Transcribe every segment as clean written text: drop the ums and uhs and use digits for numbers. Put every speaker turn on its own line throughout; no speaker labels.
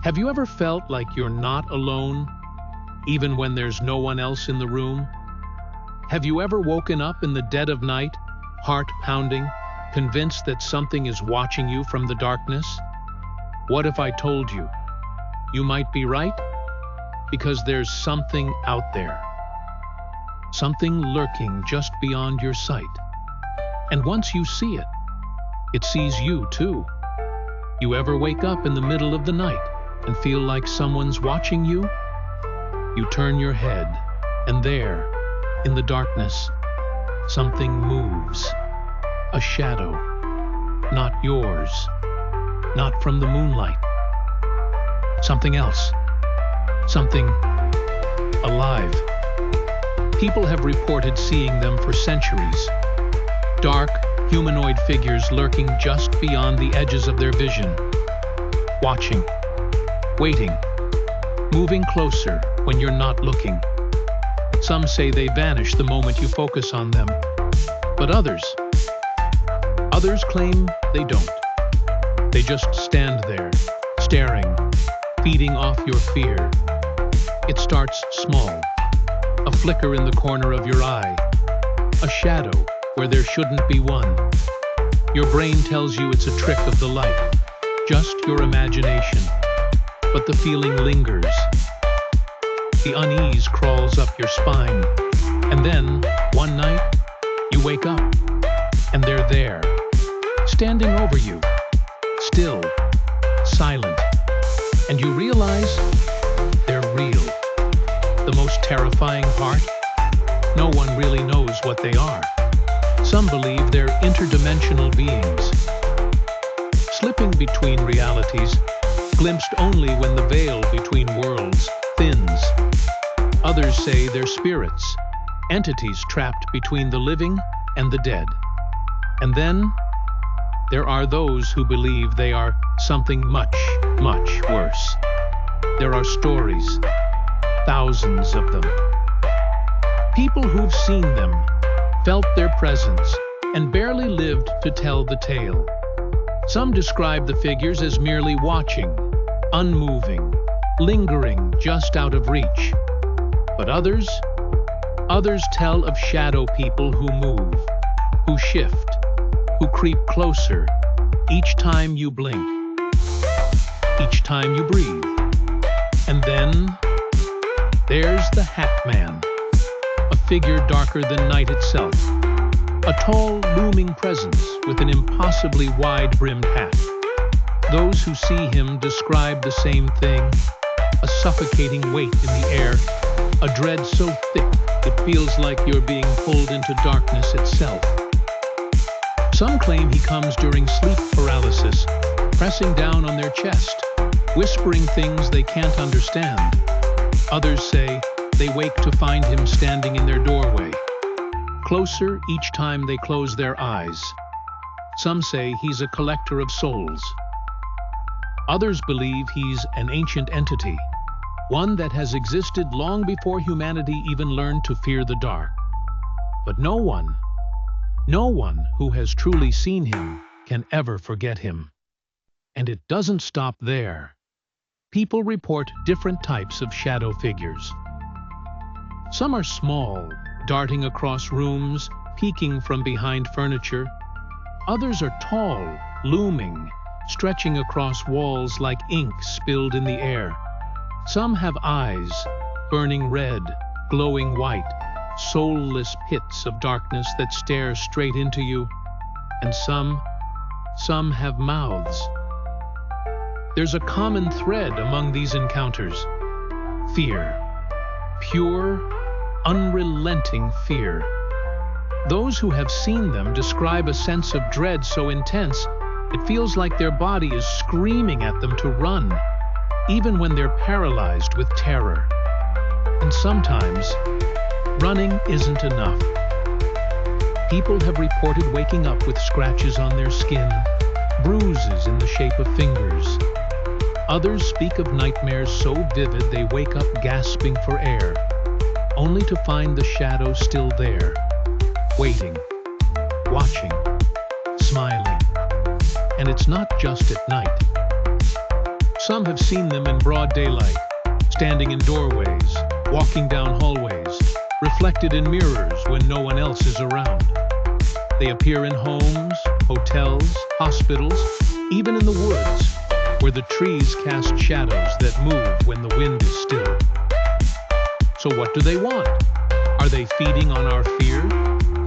Have you ever felt like you're not alone, even when there's no one else in the room? Have you ever woken up in the dead of night, heart pounding, convinced that something is watching you from the darkness? What if I told you? You might be right, because there's something out there. Something lurking just beyond your sight. And once you see it, it sees you too. You ever wake up in the middle of the night and feel like someone's watching you? You turn your head, and there, in the darkness, something moves. A shadow. Not yours. Not from the moonlight. Something else. Something alive. People have reported seeing them for centuries. Dark, humanoid figures lurking just beyond the edges of their vision. Watching. Waiting. Moving closer when you're not looking. Some say they vanish the moment you focus on them. But others claim they don't. They just stand there, staring, feeding off your fear. It starts small. A flicker in the corner of your eye. A shadow where there shouldn't be one. Your brain tells you it's a trick of the light, just your imagination. But the feeling lingers. The unease crawls up your spine. And then, one night, you wake up, and they're there, standing over you, still, silent. And you realize they're real. The most terrifying part? No one really knows what they are. Some believe they're interdimensional beings, slipping between realities, glimpsed only when the veil between worlds thins. Others say they're spirits, entities trapped between the living and the dead. And then, there are those who believe they are something much, much worse. There are stories, thousands of them. People who've seen them, felt their presence, and barely lived to tell the tale. Some describe the figures as merely watching, unmoving, lingering just out of reach. But others tell of shadow people who move, who shift, who creep closer each time you blink, each time you breathe. And then there's the Hat Man, a figure darker than night itself, a tall, looming presence with an impossibly wide-brimmed hat. Those who see him describe the same thing, a suffocating weight in the air, a dread so thick it feels like you're being pulled into darkness itself. Some claim he comes during sleep paralysis, pressing down on their chest, whispering things they can't understand. Others say they wake to find him standing in their doorway, closer each time they close their eyes. Some say he's a collector of souls. Others believe he's an ancient entity, one that has existed long before humanity even learned to fear the dark. But no one who has truly seen him can ever forget him. And it doesn't stop there. People report different types of shadow figures. Some are small, darting across rooms, peeking from behind furniture. Others are tall, looming, stretching across walls like ink spilled in the air. Some have eyes, burning red, glowing white, soulless pits of darkness that stare straight into you. And some have mouths. There's a common thread among these encounters: fear. Pure, unrelenting fear. Those who have seen them describe a sense of dread so intense, it feels like their body is screaming at them to run, even when they're paralyzed with terror. And sometimes, running isn't enough. People have reported waking up with scratches on their skin, bruises in the shape of fingers. Others speak of nightmares so vivid they wake up gasping for air, only to find the shadow still there, waiting, watching, smiling. And it's not just at night. Some have seen them in broad daylight, standing in doorways, walking down hallways, reflected in mirrors when no one else is around. They appear in homes, hotels, hospitals, even in the woods, where the trees cast shadows that move when the wind is still. So what do they want? Are they feeding on our fear?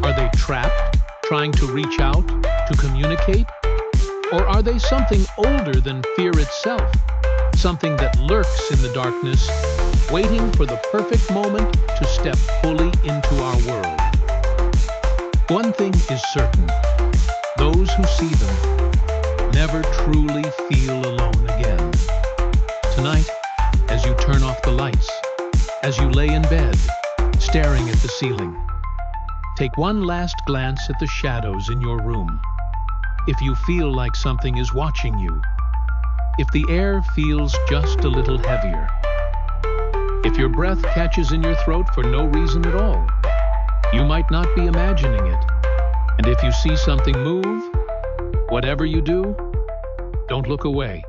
Are they trapped, trying to reach out, to communicate? Or are they something older than fear itself? Something that lurks in the darkness, waiting for the perfect moment to step fully into our world. One thing is certain, those who see them never truly feel alone again. Tonight, as you turn off the lights, as you lay in bed, staring at the ceiling, take one last glance at the shadows in your room. If you feel like something is watching you, if the air feels just a little heavier, if your breath catches in your throat for no reason at all, you might not be imagining it. And if you see something move, whatever you do, don't look away.